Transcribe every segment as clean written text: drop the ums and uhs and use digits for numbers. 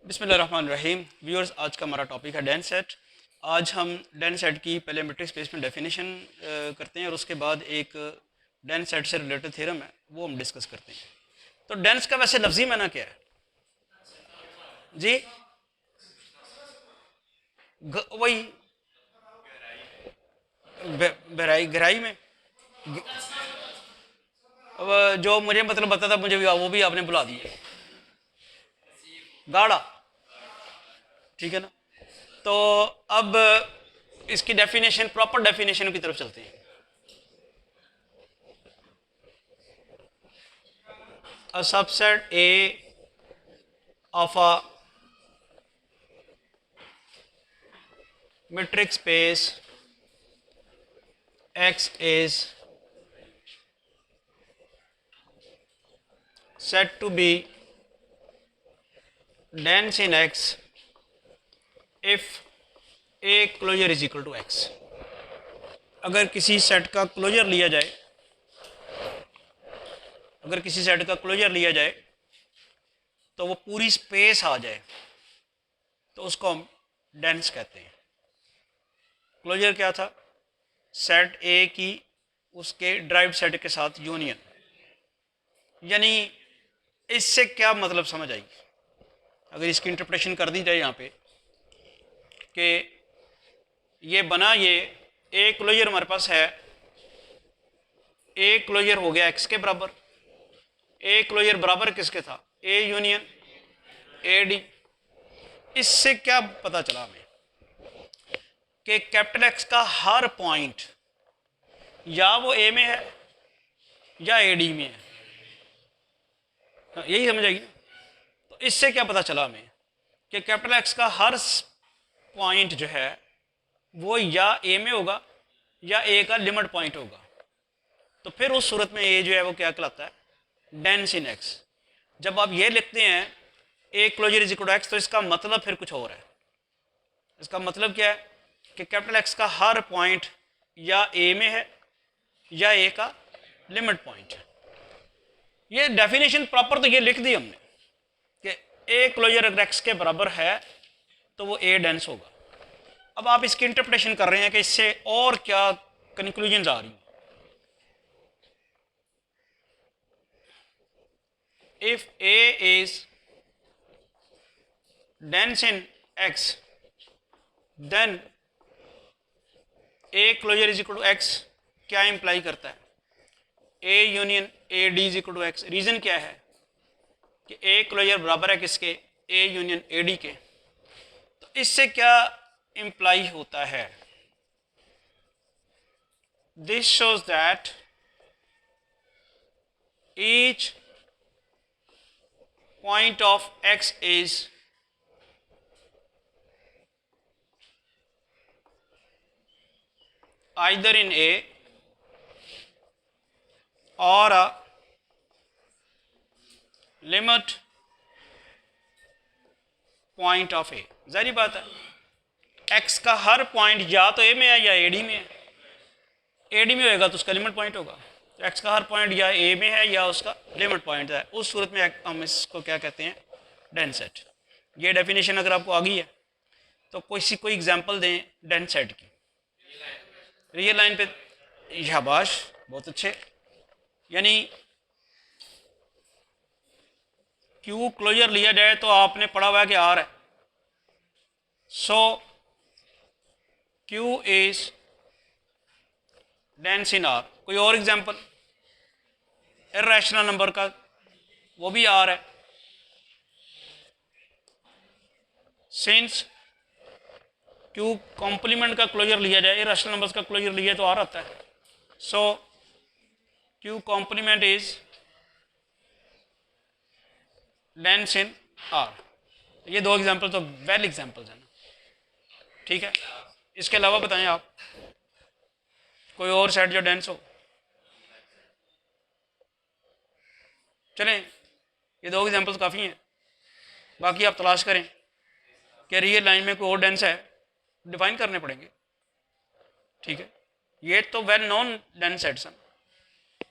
बिस्मिल्लाहिर्रहमानिर्रहीम। व्यूअर्स, आज का हमारा टॉपिक है डेंस सेट। आज हम डेंस सेट की पहले मैट्रिक्स स्पेस में डेफिनेशन करते हैं और उसके बाद एक डेंस सेट से रिलेटेड थ्योरम है वो हम डिस्कस करते हैं। तो डेंस का वैसे लफ्जी माना क्या है जी? वही गहराई गहराई में। अब जो मुझे मतलब बताता मुझे भी वो भी आपने बुला दिया। गाढ़ा, ठीक है ना। तो अब इसकी डेफिनेशन, प्रॉपर डेफिनेशन की तरफ चलते हैं। A subset A of a metric space X is said to be dense in X if A closure is equal to X। अगर किसी सेट का क्लोजर लिया जाए, अगर किसी सेट का क्लोजर लिया जाए तो वो पूरी स्पेस आ जाए तो उसको हम डेंस कहते हैं। क्लोजर क्या था? सेट ए की उसके ड्राइव सेट के साथ यूनियन। यानी इससे क्या मतलब समझ आई? अगर इसकी इंटरप्रेशन कर दी जाए यहाँ पे कि ये बना, ये ए क्लोजर हमारे पास है, ए क्लोजर हो गया एक्स के बराबर। ए क्लोजर बराबर किसके था? A union a D. इससे क्या पता चला हमें कि कैपिटल एक्स का हर पॉइंट या वो ए में है या ए डी में है। यही समझ आएगी। तो इससे क्या पता चला हमें कि कैपिटल एक्स का हर पॉइंट जो है वो या ए में होगा या ए का लिमिट पॉइंट होगा। तो फिर उस सूरत में ए जो है वो क्या कहलाता है? Dense in x. जब आप ये लिखते हैं a closure is equal to x तो इसका मतलब फिर कुछ और है। इसका मतलब क्या है कि कैपिटल एक्स का हर पॉइंट या ए में है या ए का लिमिट पॉइंट है। ये डेफिनेशन प्रॉपर तो ये लिख दी हमने कि ए क्लोजर अगर एक्स के बराबर है तो वो ए डेंस होगा। अब आप इसकी इंटरप्रिटेशन कर रहे हैं कि इससे और क्या कंक्लूजन आ रही हैं। If A is dense in X, then A closure is equal to X क्या इंप्लाई करता है? A union a d is equal to x. Reason क्या है कि A क्लोजर बराबर है किसके? A यूनियन ए डी के। तो इससे क्या इंप्लाई होता है? This shows that each point of X is either in A or a limit point of A। जाहिर बात है X का हर पॉइंट या तो A में है या ए डी में है। ए डी में होएगा तो उसका लिमिट पॉइंट होगा। तो एक्स का हर पॉइंट या ए में है या उसका लिमिट पॉइंट है। उस सूरत में हम इसको क्या कहते हैं? Dense set. ये डेफिनेशन अगर आपको आ गई है तो कोई एग्जांपल दें डेंस सेट की। रियल लाइन पे शाबाश, बहुत अच्छे। यानी क्यू क्लोजर लिया जाए तो आपने पढ़ा हुआ है कि आर है, so Q is dense in R. कोई और एग्जांपल इर्रेशनल नंबर का, वो भी आर है। सिंस क्यू कॉम्प्लीमेंट का क्लोजर लिया जाए, इर्रेशनल नंबर्स का क्लोजर लिया तो आर आता है। So Q complement is dense in R. ये दो एग्जांपल तो वेल एग्जांपल्स हैं ना, ठीक है। इसके अलावा बताएं आप कोई और सेट जो डेंस हो। चलें, ये दो एग्जांपल्स काफ़ी हैं, बाकी आप तलाश करें कि रियल लाइन में कोई और डेंस है, डिफाइन करने पड़ेंगे, ठीक है। ये तो वेल नोन डेंस सेट्स हैं,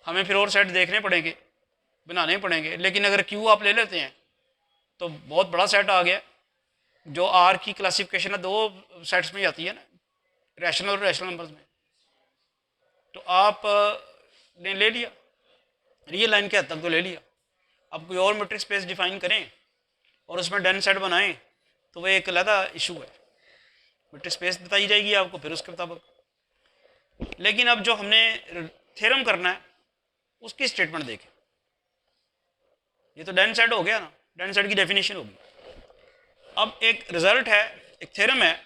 हमें फिर और सेट देखने पड़ेंगे, बनाने पड़ेंगे। लेकिन अगर क्यू आप ले लेते हैं तो बहुत बड़ा सेट आ गया, जो आर की क्लासिफिकेशन है 2 सेट्स में जाती है ना, रैशनल और रैशनल नंबर्स में। तो आप ने ले लिया, रियल लाइन के हद तक तो ले लिया। अब कोई और मैट्रिक स्पेस डिफाइन करें और उसमें डेंस सेट बनाएं तो वो एक अलग इशू है, मैट्रिक स्पेस बताई जाएगी आपको फिर उसके मुताबिक। लेकिन अब जो हमने थ्योरम करना है उसकी स्टेटमेंट देखें। ये तो डेंस सेट हो गया ना, डेंस सेट की डेफिनेशन होगी। अब एक रिजल्ट है, एक थ्योरम है,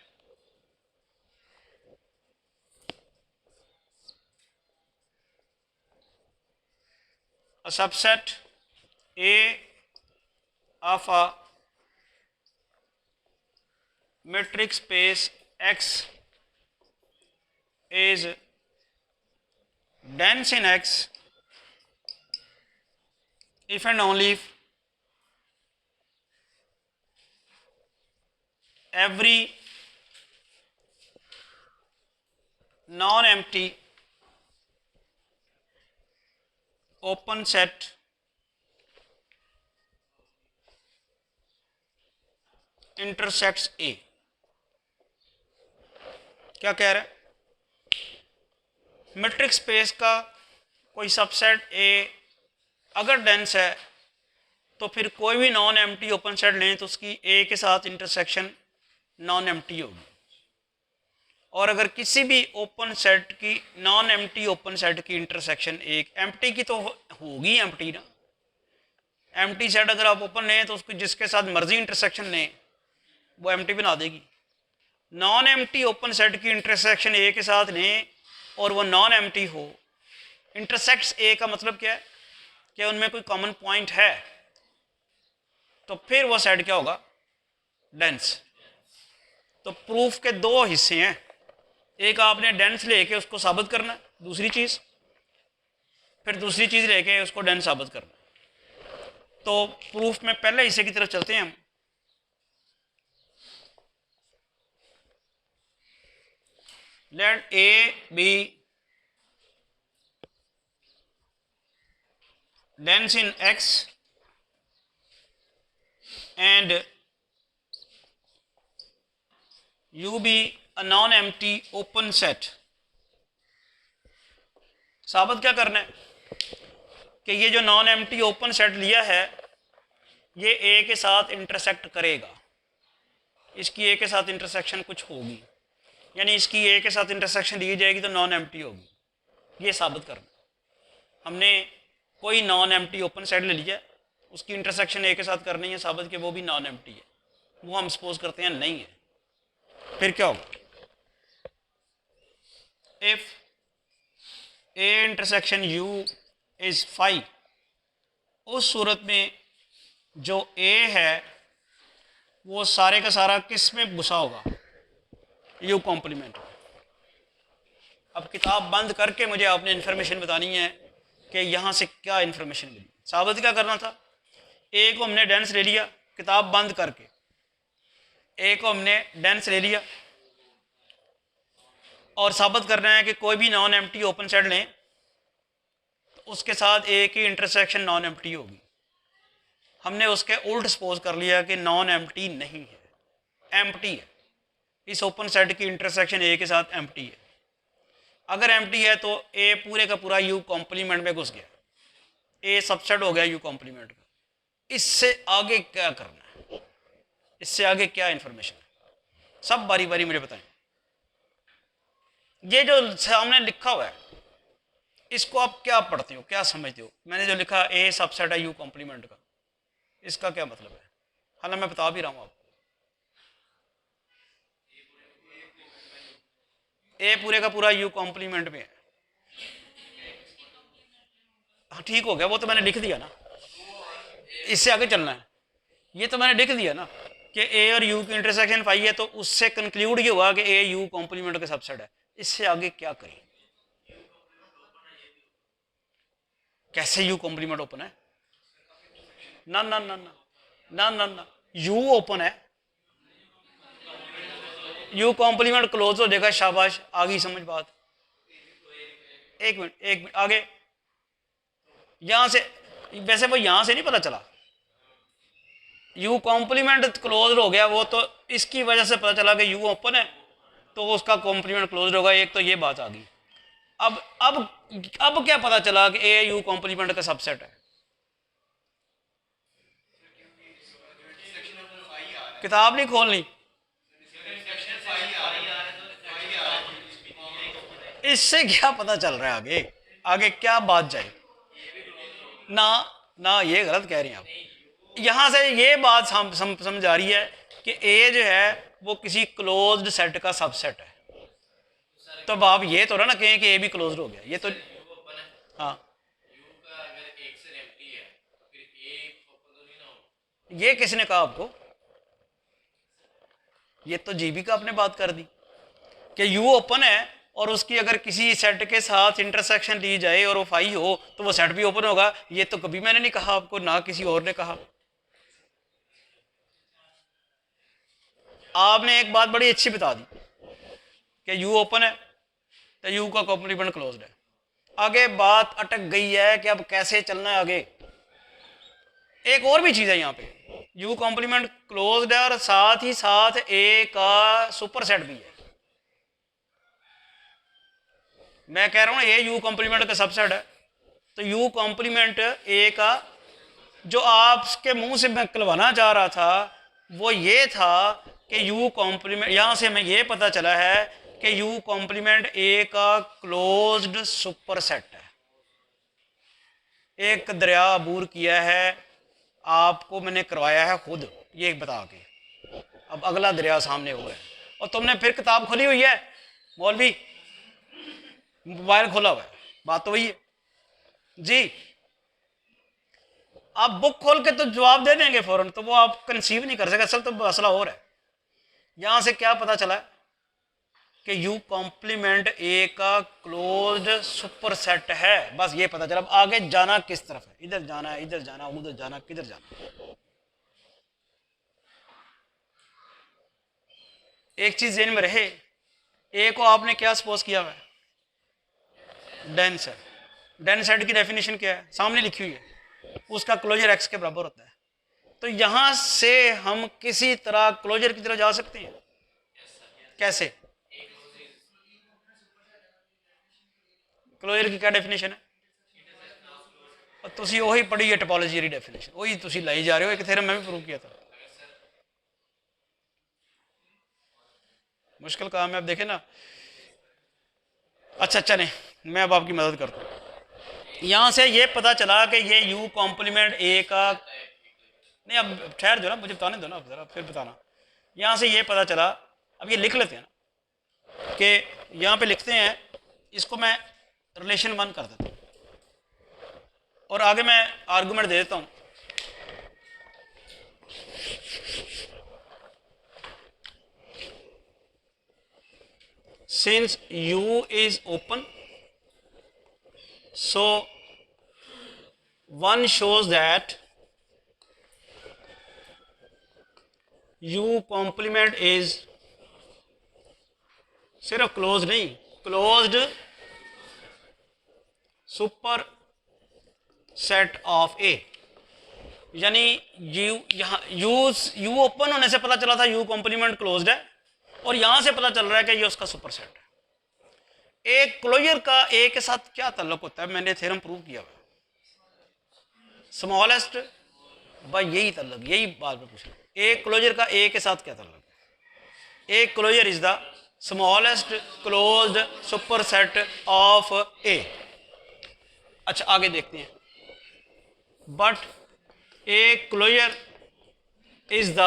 a subset A of a metric space X is dense in X if and only if every non-empty open set intersects A। क्या कह रहा है? मैट्रिक स्पेस का कोई सबसेट A अगर डेंस है तो फिर कोई भी नॉन एम्प्टी ओपन सेट लें तो उसकी A के साथ इंटरसेक्शन नॉन एम्प्टी होगी। और अगर किसी भी ओपन सेट की नॉन एम्प्टी ओपन सेट की इंटरसेक्शन एक एम्प्टी की तो होगी एम्प्टी ना, एम्प्टी सेट अगर आप ओपन लें तो उसको जिसके साथ मर्जी इंटरसेक्शन लें वो एम्प्टी बना देगी। नॉन एम्प्टी ओपन सेट की इंटरसेक्शन ए के साथ लें और वो नॉन एम्प्टी हो, इंटरसेक्ट्स ए का मतलब क्या है कि उनमें कोई कॉमन पॉइंट है, तो फिर वो सेट क्या होगा? डेंस। तो प्रूफ के 2 हिस्से हैं, एक आपने डेंस लेके उसको साबित करना, दूसरी चीज फिर दूसरी चीज लेके उसको डेंस साबित करना। तो प्रूफ में पहले हिस्से की तरफ चलते हैं हम। Let A be dense in X and U be a non-empty open set। साबित क्या करना है कि ये जो नॉन एम्प्टी ओपन सेट लिया है ये ए के साथ इंटरसेक्ट करेगा, इसकी ए के साथ इंटरसेक्शन कुछ होगी, यानी इसकी ए के साथ इंटरसेक्शन दी जाएगी तो नॉन एम्प्टी होगी, ये साबित करना। हमने कोई नॉन एम्प्टी ओपन सेट ले लिया, उसकी इंटरसेक्शन ए के साथ करनी है साबित कि वो भी नॉन एम्प्टी है, वो हम सपोज करते हैं नहीं है। फिर क्या होगा? If A intersection you is 5, उस सूरत में जो ए है वो सारे का सारा किस में घुसा होगा? U complement. अब किताब बंद करके मुझे आपने इन्फॉर्मेशन बतानी है कि यहाँ से क्या इन्फॉर्मेशन मिली। साबित क्या करना था? ए को हमने डेंस ले लिया, किताब बंद करके ए को हमने डेंस ले लिया और साबित करना है कि कोई भी नॉन एम्प्टी ओपन सेट लें तो उसके साथ ए की इंटरसेक्शन नॉन एम्प्टी होगी। हमने उसके उल्ट सपोज कर लिया कि नॉन एम्प्टी नहीं है, एम्प्टी है, इस ओपन सेट की इंटरसेक्शन ए के साथ एम्प्टी है। अगर एम्प्टी है तो ए पूरे का पूरा यू कॉम्प्लीमेंट में घुस गया, ए सबसेट हो गया यू कॉम्प्लीमेंट का। इससे आगे क्या करना है, इससे आगे क्या इन्फॉर्मेशन है, सब बारी बारी मुझे बताएं। ये जो सामने लिखा हुआ है इसको आप क्या पढ़ते हो, क्या समझते हो? मैंने जो लिखा ए सबसेट है यू कॉम्प्लीमेंट का, इसका क्या मतलब है? हालांकि मैं बता भी रहा हूं आपको, ए पूरे का पूरा यू कॉम्प्लीमेंट में है। हाँ ठीक हो गया, वो तो मैंने लिख दिया ना, इससे आगे चलना है। ये तो मैंने लिख दिया ना कि ए और यू की इंटरसेक्शन 5 है, तो उससे कंक्लूड ये हुआ कि ए यू कॉम्प्लीमेंट का सबसेट है। इससे आगे क्या करें? कैसे यू कॉम्प्लीमेंट ओपन है? ना ना ना ना ना ना ना, यू ओपन है, यू कॉम्प्लीमेंट क्लोज हो जाएगा। शाबाश, आ गई समझ बात। एक मिनट आगे, यहां से वैसे वो यहां से नहीं पता चला, यू कॉम्प्लीमेंट क्लोज हो गया, वो तो इसकी वजह से पता चला कि यू ओपन है तो उसका कॉम्प्लीमेंट क्लोज होगा। एक तो ये बात आ गई। अब क्या पता चला कि ए यू कॉम्प्लीमेंट का सबसेट है? किताब नहीं खोलनी, इससे क्या पता चल रहा है आगे आगे क्या बात जाए ना। ना ये गलत कह रहे हैं आप। यहां से ये बात समझ आ रही है कि ए जो है वो किसी क्लोज्ड सेट का सबसेट है। तो अब आप ये तो ना कहें कि ए भी क्लोज्ड हो गया, ये तो हाँ। ये किसने कहा आपको? ये तो जीबी का आपने बात कर दी कि यू ओपन है और उसकी अगर किसी सेट के साथ इंटरसेक्शन ली जाए और वो फाई हो तो वो सेट भी ओपन होगा। ये तो कभी मैंने नहीं कहा आपको, ना किसी और ने कहा। आपने एक बात बड़ी अच्छी बता दी कि यू ओपन है तो यू का कॉम्प्लीमेंट क्लोज्ड है। आगे बात अटक गई है कि अब कैसे चलना है आगे। एक और भी चीज है यहाँ पे, यू कॉम्प्लीमेंट क्लोज्ड है और साथ ही साथ ए का सुपर सेट भी है। मैं कह रहा हूं ए यू कॉम्प्लीमेंट का सबसेट है, तो यू कॉम्प्लीमेंट ए का जो आपके मुंह से मैं कहलवाना चाह रहा था वो ये था कि यू कॉम्प्लीमेंट, यहां से हमें ये पता चला है कि यू कॉम्प्लीमेंट ए का क्लोज्ड सुपर सेट है। एक दरिया अबूर किया है, आपको मैंने करवाया है खुद ये बता के, अब अगला दरिया सामने हुआ है और तुमने फिर किताब खोली हुई है, मौलवी मोबाइल खोला हुआ है। बात तो वही है जी। आप बुक खोल के तो जवाब दे देंगे फौरन, तो वो आप कंसीव नहीं कर सके। असल तो मसला और है। यहां से क्या पता चला कि यू कॉम्प्लीमेंट ए का क्लोज्ड सुपर सेट है, बस ये पता चला। अब आगे जाना किस तरफ है, इधर जाना है, इधर जाना, उधर जाना, किधर जाना। एक चीज जेन में रहे, ए को आपने क्या सपोज किया हुआ है? Dense set. डेन सेट की डेफिनेशन क्या है? सामने लिखी हुई है, उसका क्लोजर एक्स के बराबर होता है। तो यहां से हम किसी तरह क्लोजर की तरफ जा सकते हैं। कैसे? क्लोजर की क्या डेफिनेशन है? और तुसी वही पढ़ी है टोपोलॉजी की डेफिनेशन, वही तुसी लाई जा रहे हो। एक थ्योरम मैं भी प्रूव किया था। मुश्किल काम है, आप देखें ना। अच्छा चले, मैं अब आपकी मदद करता हूँ। यहां से ये पता चला कि ये यू कॉम्प्लीमेंट ए का, नहीं अब ठहर दो ना, मुझे बताने दो ना जरा, फिर बताना। यहां से ये पता चला, अब ये लिख लेते हैं ना कि यहां पे लिखते हैं, इसको मैं रिलेशन 1 कर देता हूं और आगे मैं आर्गुमेंट दे देता हूं। Since U is open, so one shows that U complement is सिर्फ क्लोज नहीं, क्लोज्ड सुपर सेट ऑफ ए। यानी यू यहाँ यू ओपन होने से पता चला था यू कॉम्प्लीमेंट क्लोज्ड है, और यहां से पता चल रहा है कि ये उसका सुपर सेट है। एक क्लोजर का ए के साथ क्या ताल्लुक होता है? मैंने थ्योरम प्रूव किया हुआ, स्मॉलेस्ट, भाई यही ताल्लुक, यही बात मैं पूछ रहा हूं। एक क्लोजर का ए के साथ क्या ताल्लुक है? एक closure is the smallest closed super set of A. अच्छा आगे देखते हैं। But A closure is the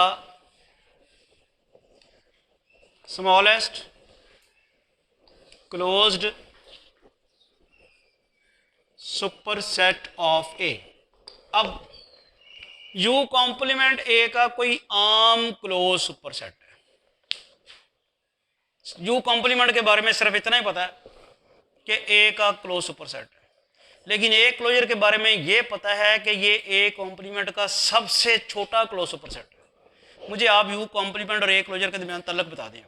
smallest closed superset of A। अब U कॉम्प्लीमेंट A का कोई आम क्लोज सुपरसेट है। U कॉम्प्लीमेंट के बारे में सिर्फ इतना ही पता है कि A का क्लोज सुपरसेट है, लेकिन A क्लोजर के बारे में ये पता है कि ये A कॉम्प्लीमेंट का सबसे छोटा क्लोज सुपरसेट है। मुझे आप U कॉम्प्लीमेंट और A क्लोजर के दरमियान ताल्लुक बता दें।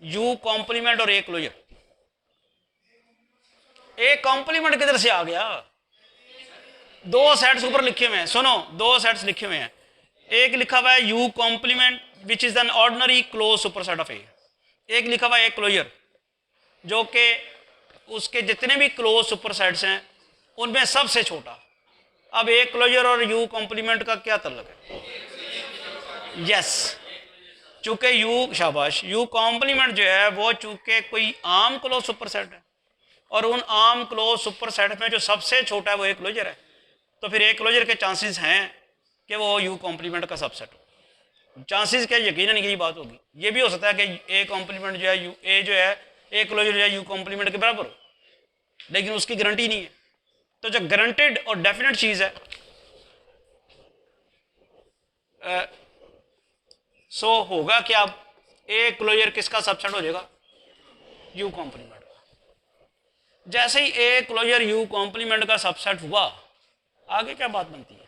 यू कॉम्प्लीमेंट और ए क्लोजर। ए कॉम्प्लीमेंट किधर से आ गया? दो सेट्स ऊपर लिखे हुए हैं, सुनो, दो सेट्स लिखे हुए हैं। एक लिखा हुआ है U complement which is an ordinary close superset of A, एक लिखा हुआ है ए क्लोजर जो कि उसके जितने भी क्लोज सुपरसेट्स हैं उनमें सबसे छोटा। अब ए क्लोजर और यू कॉम्प्लीमेंट का क्या ताल्लुक है? यस, चूंकि यू, शाबाश, यू कॉम्प्लीमेंट जो है वो चूंकि कोई आम क्लोज सुपरसेट है और उन आम क्लोज सुपरसेट में जो सबसे छोटा है वो ए क्लोजर है, तो फिर ए क्लोजर के चांसेस हैं कि वो यू कॉम्प्लीमेंट का सबसेट हो। चांसेस क्या, यकीनन यही बात होगी। ये भी हो सकता है कि ए कॉम्प्लीमेंट जो है यू ए जो है ए क्लोजर जो है यू कॉम्प्लीमेंट के बराबर हो, लेकिन उसकी गारंटी नहीं है। तो जो गारंटेड और डेफिनेट चीज़ है सो होगा कि आप ए क्लोजर किसका सबसेट हो जाएगा? यू कॉम्प्लीमेंट का। जैसे ही ए क्लोजर यू कॉम्प्लीमेंट का सबसेट हुआ, आगे क्या बात बनती है?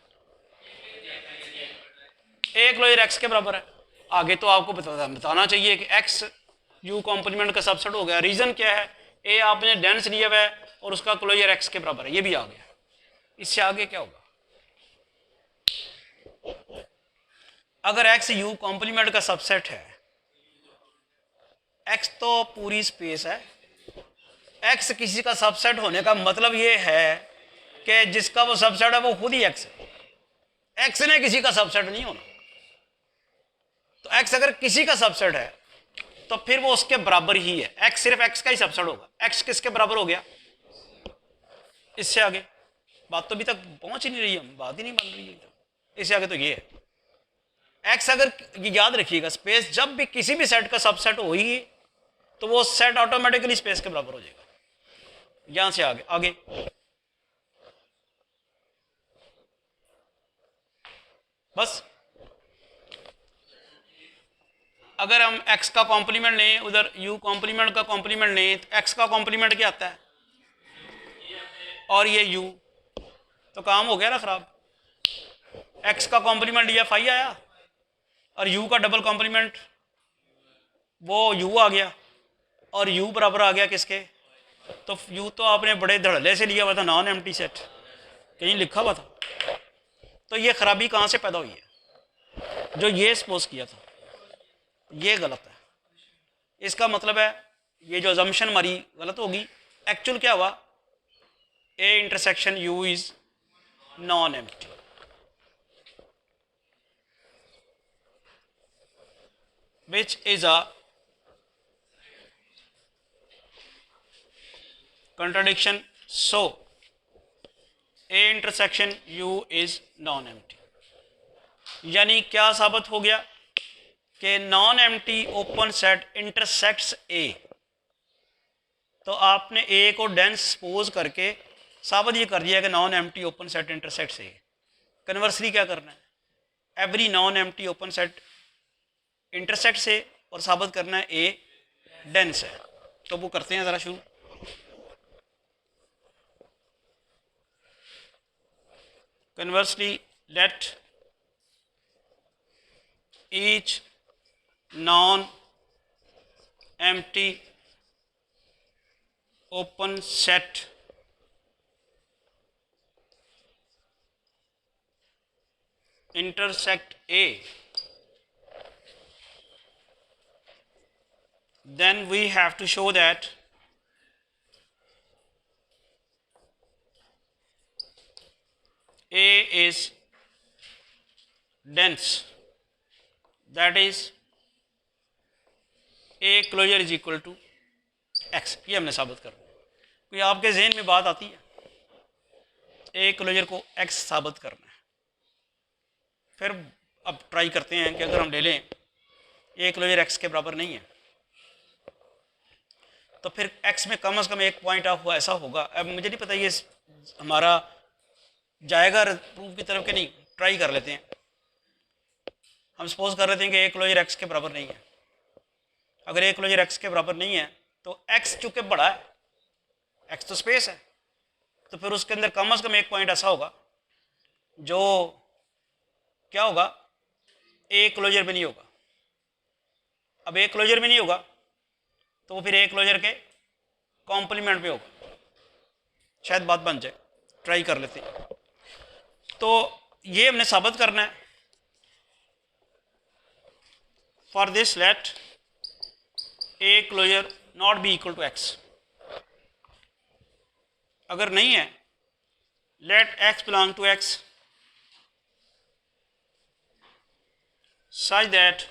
ए क्लोजर एक्स के बराबर है, आगे तो आपको बताना चाहिए कि एक्स यू कॉम्प्लीमेंट का सबसेट हो गया। रीजन क्या है? ए आपने डेंस लिया हुआ है और उसका क्लोजर एक्स के बराबर है, ये भी आ गया। इससे आगे क्या होगा? अगर एक्स यू कॉम्प्लीमेंट का सबसेट है, एक्स तो पूरी स्पेस है, एक्स किसी का सबसेट होने का मतलब ये है कि जिसका वो सबसेट है वो खुद ही एक्स है, एक्स ने किसी का सबसेट नहीं होना। तो एक्स अगर किसी का सबसेट है तो फिर वो उसके बराबर ही है, एक्स सिर्फ एक्स का ही सबसेट होगा। एक्स किसके बराबर हो गया? इससे आगे बात तो अभी तक पहुंच ही नहीं रही, हम बात ही नहीं बन रही है। इससे आगे तो ये है, एक्स अगर, याद रखिएगा, स्पेस जब भी किसी भी सेट का सबसेट होगी तो वो सेट ऑटोमेटिकली स्पेस के बराबर हो जाएगा। यहां से आगे आगे बस अगर हम x का कॉम्प्लीमेंट लें, उधर u कॉम्प्लीमेंट का कॉम्प्लीमेंट लें, तो x का कॉम्प्लीमेंट क्या आता है और ये u, तो काम हो गया ना खराब। x का कॉम्प्लीमेंट लिया फाई आया और u का डबल कॉम्प्लीमेंट वो u आ गया और u बराबर आ गया किसके? तो u तो आपने बड़े धड़ल्ले से लिया हुआ था, नॉन एम्प्टी सेट कहीं लिखा हुआ था। तो ये खराबी कहाँ से पैदा हुई है? जो ये सपोज किया था ये गलत है। इसका मतलब है ये जो अजम्पशन हमारी गलत होगी। एक्चुअल क्या हुआ? A intersection you is non empty, which is a contradiction. So A intersection U is non empty, यानी क्या साबित हो गया कि non empty open set intersects A। तो आपने A को डेंस सपोज करके साबित ये कर दिया कि non empty open set intersects A। Conversely क्या करना है? Every non empty open set intersects A और साबित करना है A डेंस है। तो वो करते हैं ज़रा शुरू। Conversely, let each non-empty open set intersect A, then we have to show that A is dense, that is A closure is equal to X। ये हमने साबित करना है। कोई आपके जहन में बात आती है? A क्लोजर को X साबित करना है। फिर अब ट्राई करते हैं कि अगर हम ले लें A क्लोजर X के बराबर नहीं है तो फिर X में कम से कम एक पॉइंट ऑफ ऐसा होगा। अब मुझे नहीं पता ये हमारा जाएगा प्रूफ की तरफ के नहीं, ट्राई कर लेते हैं। हम सपोज कर लेते हैं कि A क्लोजर X के बराबर नहीं है। अगर A क्लोजर X के बराबर नहीं है तो X चूंकि बड़ा है, X तो स्पेस है, तो फिर उसके अंदर कम से कम एक पॉइंट ऐसा होगा जो क्या होगा? A क्लोजर में नहीं होगा। अब A क्लोजर में नहीं होगा तो वो फिर A क्लोजर के कॉम्प्लीमेंट में होगा। शायद बात बन जाए, ट्राई कर लेते हैं। तो ये हमने साबित करना है for this let a closure not be equal to x, अगर नहीं है let x belong to x such that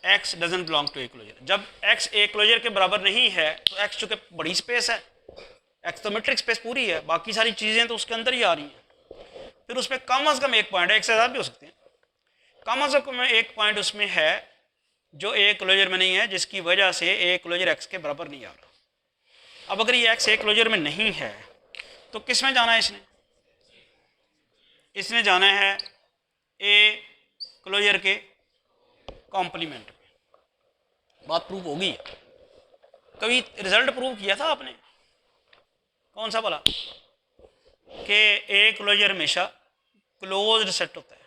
x doesn't belong to a closure. जब एक्स ए क्लोजर के बराबर नहीं है तो एक्स चूंकि बड़ी स्पेस है, एक्स तो मेट्रिक स्पेस पूरी है, बाकी सारी चीज़ें तो उसके अंदर ही आ रही हैं, फिर उसमें कम अज़ कम एक पॉइंट है, एक से ज़्यादा भी हो सकते हैं, कम अज़ कम एक पॉइंट उसमें है जो ए क्लोजर में नहीं है, जिसकी वजह से ए क्लोजर एक्स के बराबर नहीं आ रहा। अब अगर ये एक्स ए क्लोजर में नहीं है तो किस में जाना है इसने जाना है ए क्लोजर के कॉम्प्लीमेंट में। बात प्रूव होगी, कभी रिजल्ट प्रूव किया था आपने, कौन सा बोला कि ए क्लोजर हमेशा क्लोज्ड सेट होता है,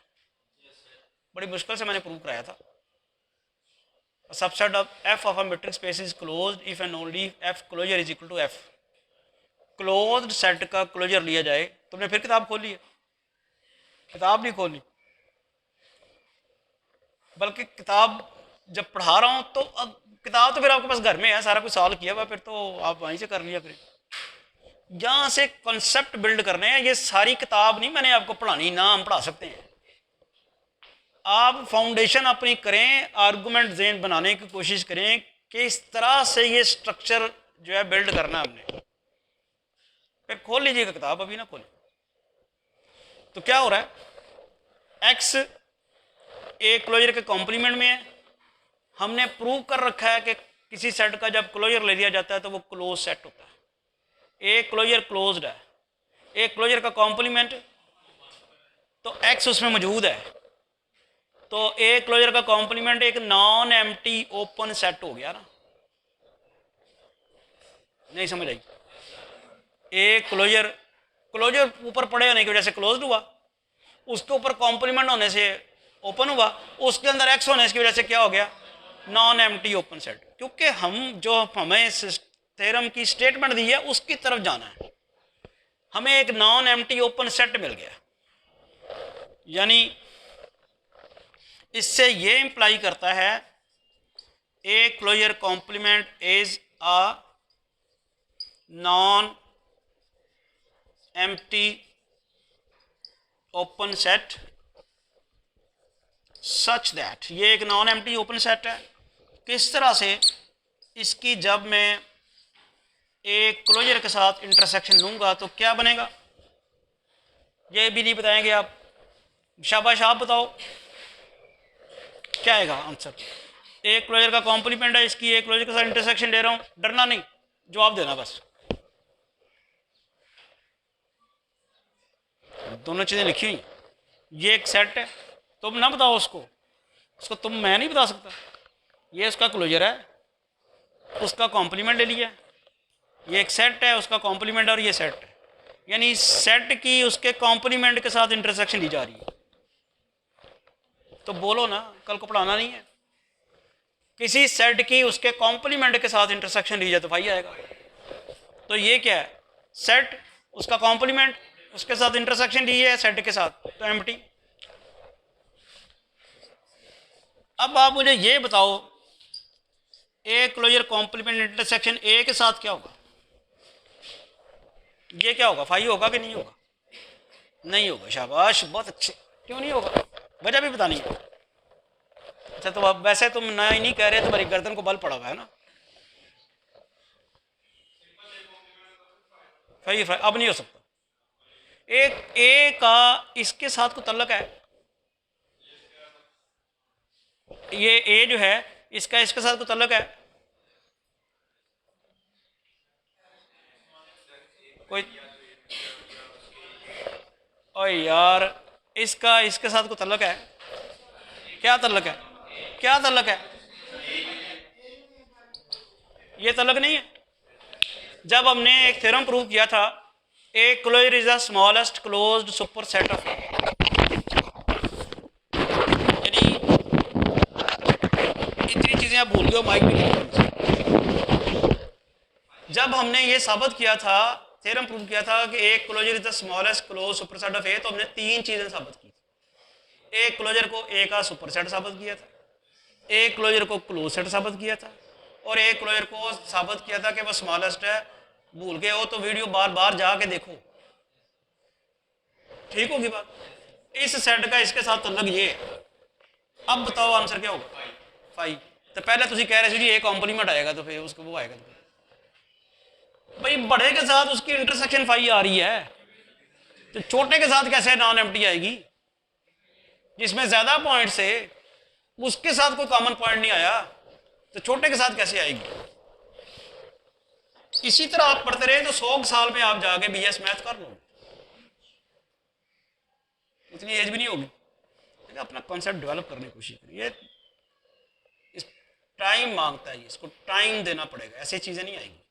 बड़ी मुश्किल से मैंने प्रूव कराया था। Subset of f of a metric space is closed if and only f closure is equal to f. Closed set का क्लोजर लिया जाए, तुमने फिर किताब खोली है? किताब नहीं खोली, बल्कि किताब जब पढ़ा रहा हूँ तो अब किताब तो फिर आपके पास घर में है, सारा कुछ सॉल्व किया हुआ, फिर तो आप वहीं से कर लिया करें। यहाँ से कॉन्सेप्ट बिल्ड करने हैं, ये सारी किताब नहीं मैंने आपको पढ़ानी, ना हम पढ़ा सकते हैं। आप फाउंडेशन अपनी करें, आर्गुमेंट ज़ेन बनाने की कोशिश करें कि इस तरह से ये स्ट्रक्चर जो है बिल्ड करना है हमने। फिर खोल लीजिएगा किताब, अभी ना खोलें। तो क्या हो रहा है, एक्स ए क्लोजर के कॉम्प्लीमेंट में है, हमने प्रूव कर रखा है कि किसी सेट का जब क्लोजर ले लिया जाता है तो वो क्लोज सेट होता है। ए क्लोजर क्लोज्ड है, ए क्लोजर का कॉम्प्लीमेंट तो एक्स उसमें मौजूद है, तो ए क्लोजर का कॉम्प्लीमेंट एक नॉन एम्प्टी ओपन सेट हो गया ना। नहीं समझ आई? ए क्लोजर, क्लोजर ऊपर पड़े होने की वजह से क्लोज्ड हुआ, उसके ऊपर कॉम्प्लीमेंट होने से ओपन हुआ, उसके अंदर एक्स होने की वजह से क्या हो गया, नॉन एम्प्टी ओपन सेट। क्योंकि हम जो हमें थ्योरम की स्टेटमेंट दी है उसकी तरफ जाना है, हमें एक नॉन एम्प्टी ओपन सेट मिल गया, यानी इससे ये इंप्लाई करता है A closure complement is a non empty open set such that, ये एक नॉन एम्प्टी ओपन सेट है। किस तरह से, इसकी जब मैं ए क्लोजर के साथ इंटरसेक्शन लूंगा तो क्या बनेगा, ये भी नहीं बताएंगे आप, शाबाश आप बताओ क्या आएगा आंसर। ए क्लोजर का कॉम्प्लीमेंट है, इसकी ए क्लोजर के साथ इंटरसेक्शन ले रहा हूं, डरना नहीं, जवाब देना बस। दोनों चीजें लिखी हुई, ये एक सेट है, तुम ना बताओ उसको तुम, मैं नहीं बता सकता। ये उसका क्लोजर है, उसका कॉम्प्लीमेंट ले लिया, ये एक सेट है, उसका कॉम्प्लीमेंट और ये सेट है, यानी सेट की उसके कॉम्प्लीमेंट के साथ इंटरसेक्शन ली जा रही है। तो बोलो ना, कल को पढ़ाना नहीं है, किसी सेट की उसके कॉम्प्लीमेंट के साथ इंटरसेक्शन ली जाए तो भाई आएगा। तो ये क्या है, सेट उसका कॉम्प्लीमेंट उसके साथ इंटरसेक्शन ली है सेट के साथ, तो एम्प्टी। अब आप मुझे ये बताओ, A closure complement intersection A के साथ क्या होगा, ये क्या होगा, फाई होगा कि नहीं होगा? नहीं होगा, शाबाश बहुत अच्छे। क्यों नहीं होगा, वजह भी बतानी है। अच्छा तो अब वैसे तुम ना ही नहीं कह रहे, तुम्हारी गर्दन को बल पड़ा हुआ है ना, फाई अब नहीं हो सकता। एक ए का इसके साथ को तल्लक है, ये ए जो है इसका इसके साथ को तल्लक है, कोई ओ यार, इसका इसके साथ को तल्लक है, क्या तल्लक है, क्या तल्लक है, ये तल्लक नहीं है। जब हमने एक थ्योरम प्रूव किया था, A closure is the smallest closed super set of, यानी इतनी चीजें आप भूल गए हो, माइक भी। जब हमने ये साबित किया था, थ्योरम प्रूव किया था कि ए closure is the smallest closed super set of A, तो हमने तीन चीजें साबित की। ए क्लोजर को ए का सुपर सेट साबित किया था, एक क्लोजर को क्लोज सेट साबित किया था और एक क्लोजर को साबित किया था कि वो स्मॉलेस्ट है। भूल गए हो तो वीडियो बार बार जाके देखो, ठीक होगी बात। इस सेट का इसके साथ तल्लुक ये है। अब बताओ आंसर क्या होगा? 5। तो पहले तुम कह रहे थे जी एक कॉम्प्लीमेंट आएगा तो फिर उसको वो आएगा, तो भाई बड़े के साथ उसकी इंटरसेक्शन 5 आ रही है, तो छोटे के साथ कैसे नॉन एम्प्टी आएगी? जिसमें ज्यादा पॉइंट्स है उसके साथ कोई कॉमन पॉइंट नहीं आया, तो छोटे के साथ कैसे आएगी? इसी तरह आप पढ़ते रहे तो 100 साल में आप जाके बीएस मैथ कर लो, इतनी एज भी नहीं होगी। अपना कॉन्सेप्ट डेवलप करने की कोशिश करिए। इस टाइम मांगता है, इसको टाइम देना पड़ेगा, ऐसी चीजें नहीं आएगी।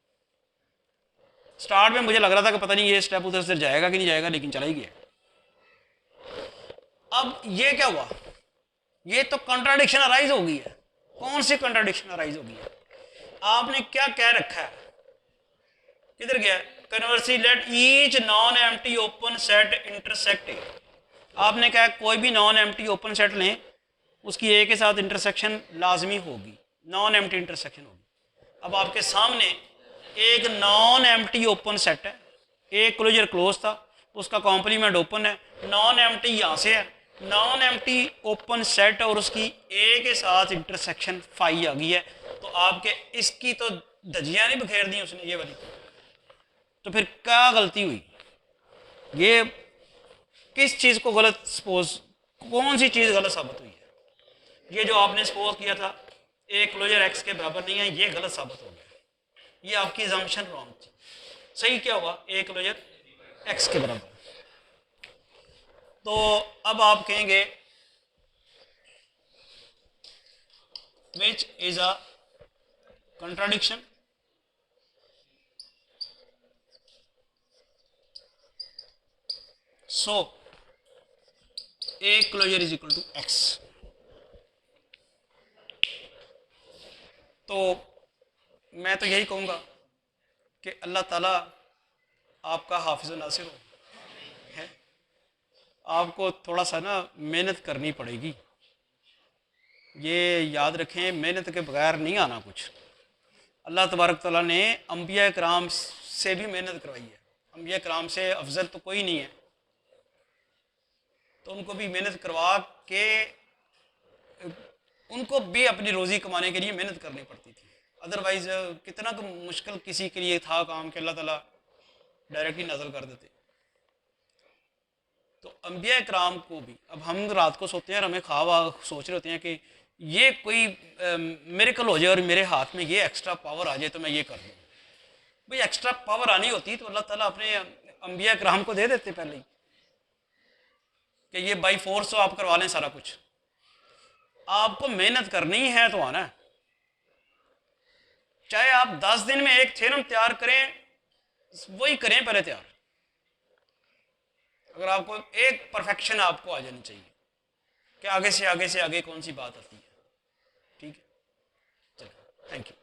स्टार्ट में मुझे लग रहा था कि पता नहीं ये स्टेप उधर से जाएगा कि नहीं जाएगा, लेकिन चला ही गया। अब ये क्या हुआ? ये तो कंट्राडिक्शन अराइज हो गई है। कौन सी कंट्राडिक्शन अराइज हो गई है? आपने क्या कह रखा है, किधर गया? Conversely let each non empty open set intersect. आपने कहा कोई भी नॉन एम्प्टी ओपन सेट लें, उसकी ए के साथ इंटरसेक्शन लाजमी होगी, नॉन एम्प्टी इंटरसेक्शन होगी। अब आपके सामने एक नॉन एम्प्टी ओपन सेट है, एक क्लोजर क्लोज था, उसका कॉम्प्लीमेंट ओपन है, नॉन एम्प्टी यहाँ से है, नॉन एम्प्टी ओपन सेट और उसकी ए के साथ इंटरसेक्शन 5 आ गई है। तो आपके इसकी तो धजियां नहीं बिखेर दी उसने ये वाली, तो फिर क्या गलती हुई? ये किस चीज को गलत सपोज, कौन सी चीज गलत साबित हुई है? ये जो आपने सपोज किया था ए क्लोजर एक्स के बराबर नहीं है, ये गलत साबित हो गया, ये आपकी अजम्पशन रॉन्ग थी। सही क्या हुआ? ए क्लोजर एक्स के बराबर। तो अब आप कहेंगे which is a contradiction? So A closure is equal to x. तो मैं तो यही कहूँगा कि अल्लाह ताला आपका हाफिज़ नासिर हो है। आपको थोड़ा सा ना मेहनत करनी पड़ेगी, ये याद रखें, मेहनत के बगैर नहीं आना कुछ। अल्लाह तबारक तआला ने अंबिया कराम से भी मेहनत करवाई है, अंबिया कराम से अफजल तो कोई नहीं है, तो उनको भी मेहनत करवा के उनको भी अपनी रोज़ी कमाने के लिए मेहनत करनी पड़ती थी। अदरवाइज कितना मुश्किल किसी के लिए था काम कि अल्लाह ताला डायरेक्टली नज़ल कर देते। तो अंबिया कराम को भी, अब हम रात को सोते हैं और हमें ख्वाब सोच रहे होते हैं कि ये कोई मिरेकल हो जाए और मेरे हाथ में ये एक्स्ट्रा पावर आ जाए तो मैं ये कर दूँ। भाई एक्स्ट्रा पावर आनी होती तो अल्लाह ताला अपने अंबिया कराम को दे देते पहले ही कि ये बाई फोर्स तो आप करवा लें सारा कुछ। आपको मेहनत करनी है तो आना है, चाहे आप 10 दिन में एक थ्योरम तैयार करें, वही करें पहले तैयार। अगर आपको एक परफेक्शन आपको आ जानी चाहिए कि आगे से आगे कौन सी बात आती है। ठीक है, चलो, थैंक यू।